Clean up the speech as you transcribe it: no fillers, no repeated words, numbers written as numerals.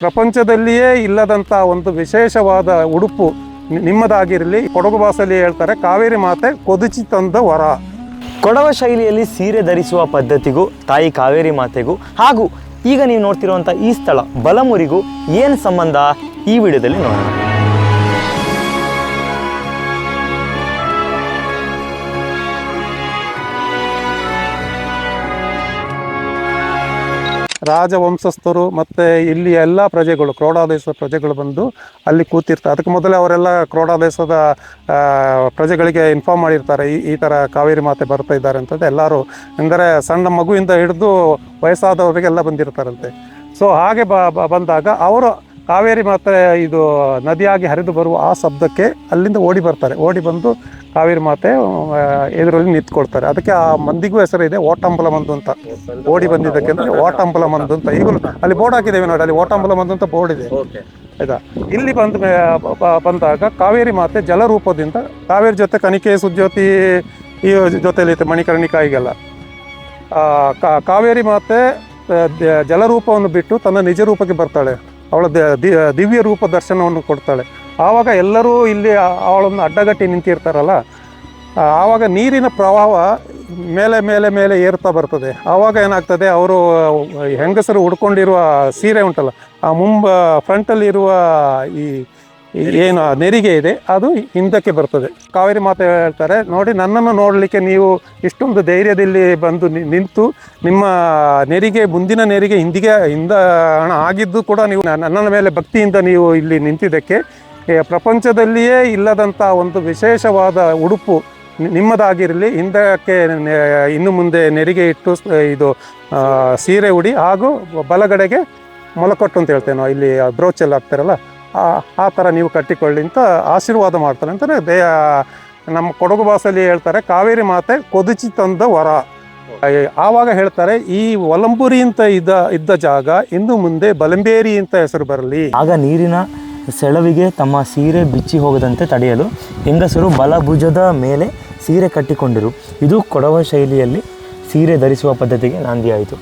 ಪ್ರಪಂಚದಲ್ಲಿಯೇ ಇಲ್ಲದಂಥ ಒಂದು ವಿಶೇಷವಾದ ಉಡುಪು ನಿಮ್ಮದಾಗಿರಲಿ. ಕೊಡಗು ಭಾಷೆಯಲ್ಲಿ ಹೇಳ್ತಾರೆ, ಕಾವೇರಿ ಮಾತೆ ಕೊದಿಚಿ ತಂದ ವರ. ಕೊಡವ ಶೈಲಿಯಲ್ಲಿ ಸೀರೆ ಧರಿಸುವ ಪದ್ಧತಿಗೂ ತಾಯಿ ಕಾವೇರಿ ಮಾತೆಗೂ ಹಾಗೂ ಈಗ ನೀವು ನೋಡ್ತಿರುವಂಥ ಈ ಸ್ಥಳ ಬಲಮುರಿಗೂ ಏನು ಸಂಬಂಧ ಈ ವಿಡಿಯೋದಲ್ಲಿ ನೋಡೋಣ. ರಾಜವಂಶಸ್ಥರು ಮತ್ತು ಇಲ್ಲಿ ಎಲ್ಲ ಪ್ರಜೆಗಳು, ಕ್ರೋಢ ದೇಶದ ಪ್ರಜೆಗಳು ಬಂದು ಅಲ್ಲಿ ಕೂತಿರ್ತಾರೆ. ಅದಕ್ಕೆ ಮೊದಲೇ ಅವರೆಲ್ಲ ಕ್ರೋಢ ದೇಶದ ಪ್ರಜೆಗಳಿಗೆ ಇನ್ಫಾರ್ಮ್ ಮಾಡಿರ್ತಾರೆ, ಈ ಥರ ಕಾವೇರಿ ಮಾತೆ ಬರ್ತಾ ಇದ್ದಾರೆ ಅಂತಂದು. ಎಲ್ಲರೂ ಅಂದರೆ ಸಣ್ಣ ಮಗುವಿಂದ ಹಿಡಿದು ವಯಸ್ಸಾದವರಿಗೆಲ್ಲ ಬಂದಿರ್ತಾರಂತೆ. ಸೊ ಹಾಗೆ ಬಂದಾಗ ಅವರು ಕಾವೇರಿ ಮಾತೆ ಇದು ನದಿಯಾಗಿ ಹರಿದು ಬರುವ ಆ ಶಬ್ದಕ್ಕೆ ಅಲ್ಲಿಂದ ಓಡಿ ಬರ್ತಾರೆ. ಓಡಿ ಬಂದು ಕಾವೇರಿ ಮಾತೆ ಎದುರಲ್ಲಿ ನಿಂತ್ಕೊಳ್ತಾರೆ. ಅದಕ್ಕೆ ಆ ಮಂದಿಗೂ ಹೆಸರಿದೆ, ಓಟಂಬಲಮಂದು ಅಂತ. ಓಡಿ ಬಂದಿದ್ದಕ್ಕೆ ಅಂದರೆ ಓಟಂಬಲಮಂದು ಅಂತ. ಈಗಲೂ ಅಲ್ಲಿ ಬೋರ್ಡ್ ಹಾಕಿದ್ದೇವೆ ನೋಡಿ, ಅಲ್ಲಿ ಓಟಂಬಲಮಂದು ಅಂತ ಬೋರ್ಡ್ ಇದೆ ಆಯ್ತಾ. ಇಲ್ಲಿ ಬಂದಾಗ ಕಾವೇರಿ ಮಾತೆ ಜಲರೂಪದಿಂದ ಕಾವೇರಿ ಜೊತೆ ಕನಿಕೆ ಸುಜ್ಯೋತಿ ಈ ಜೊತೆಯಲ್ಲಿ ಮಣಿಕರ್ಣಿಕಾಯಿಗೆಲ್ಲ ಕಾವೇರಿ ಮಾತೆ ಜಲರೂಪವನ್ನು ಬಿಟ್ಟು ತನ್ನ ನಿಜ ರೂಪಕ್ಕೆ ಬರ್ತಾಳೆ. ಅವಳ ದಿವ್ಯ ರೂಪ ದರ್ಶನವನ್ನು ಕೊಡ್ತಾಳೆ. ಆವಾಗ ಎಲ್ಲರೂ ಇಲ್ಲಿ ಅವಳನ್ನು ಅಡ್ಡಗಟ್ಟಿ ನಿಂತಿರ್ತಾರಲ್ಲ, ಆವಾಗ ನೀರಿನ ಪ್ರವಾಹ ಮೇಲೆ ಮೇಲೆ ಮೇಲೆ ಏರ್ತಾ ಬರ್ತದೆ. ಆವಾಗ ಏನಾಗ್ತದೆ, ಅವರು ಹೆಂಗಸರು ಉಡ್ಕೊಂಡಿರುವ ಸೀರೆ ಉಂಟಲ್ಲ, ಆ ಫ್ರಂಟಲ್ಲಿರುವ ಈ ಏನು ನೆರಿಗೆ ಇದೆ ಅದು ಹಿಂದಕ್ಕೆ ಬರ್ತದೆ. ಕಾವೇರಿ ಮಾತೆ ಹೇಳ್ತಾರೆ, ನೋಡಿ ನನ್ನನ್ನು ನೋಡಲಿಕ್ಕೆ ನೀವು ಇಷ್ಟೊಂದು ಧೈರ್ಯದಲ್ಲಿ ಬಂದು ನಿಂತು ನಿಮ್ಮ ನೆರಿಗೆ ಮುಂದಿನ ನೆರಿಗೆ ಹಿಂದ ಹಣ ಆಗಿದ್ದು ಕೂಡ ನೀವು ನನ್ನ ಮೇಲೆ ಭಕ್ತಿಯಿಂದ ನೀವು ಇಲ್ಲಿ ನಿಂತಿದ್ದಕ್ಕೆ ಪ್ರಪಂಚದಲ್ಲಿಯೇ ಇಲ್ಲದಂಥ ಒಂದು ವಿಶೇಷವಾದ ಉಡುಪು ನಿಮ್ಮದಾಗಿರಲಿ. ಹಿಂದಕ್ಕೆ ಇನ್ನು ಮುಂದೆ ನೆರಿಗೆ ಇಟ್ಟು ಇದು ಸೀರೆ ಉಡಿ ಹಾಗೂ ಬಲಗಡೆಗೆ ಮೊಲಕೊಟ್ಟು ಅಂತ ಹೇಳ್ತೇವೆ ನಾವು, ಇಲ್ಲಿ ಬ್ರೋಚೆಲ್ಲ ಹಾಕ್ತಾರಲ್ಲ ಆ ಥರ ನೀವು ಕಟ್ಟಿಕೊಳ್ಳಿ ಅಂತ ಆಶೀರ್ವಾದ ಮಾಡ್ತಾರೆ ಅಂತಲೇ ನಮ್ಮ ಕೊಡಗು ಭಾಷೆಯಲ್ಲಿ ಹೇಳ್ತಾರೆ, ಕಾವೇರಿ ಮಾತೆ ಕೊದಿಚಿ ತಂದ ವರ. ಆವಾಗ ಹೇಳ್ತಾರೆ, ಈ ಒಲಂಬುರಿ ಅಂತ ಇದ್ದ ಜಾಗ ಇನ್ನು ಮುಂದೆ ಬಲಂಬೇರಿ ಅಂತ ಹೆಸರು ಬರಲಿ. ಆಗ ನೀರಿನ ಸೆಳವಿಗೆ ತಮ್ಮ ಸೀರೆ ಬಿಚ್ಚಿ ಹೋಗದಂತೆ ತಡೆಯಲು ಹೆಂಗಸರು ಬಲಭುಜದ ಮೇಲೆ ಸೀರೆ ಕಟ್ಟಿಕೊಂಡಿರು. ಇದು ಕೊಡವ ಶೈಲಿಯಲ್ಲಿ ಸೀರೆ ಧರಿಸುವ ಪದ್ಧತಿಗೆ ನಾಂದಿಯಾಯಿತು.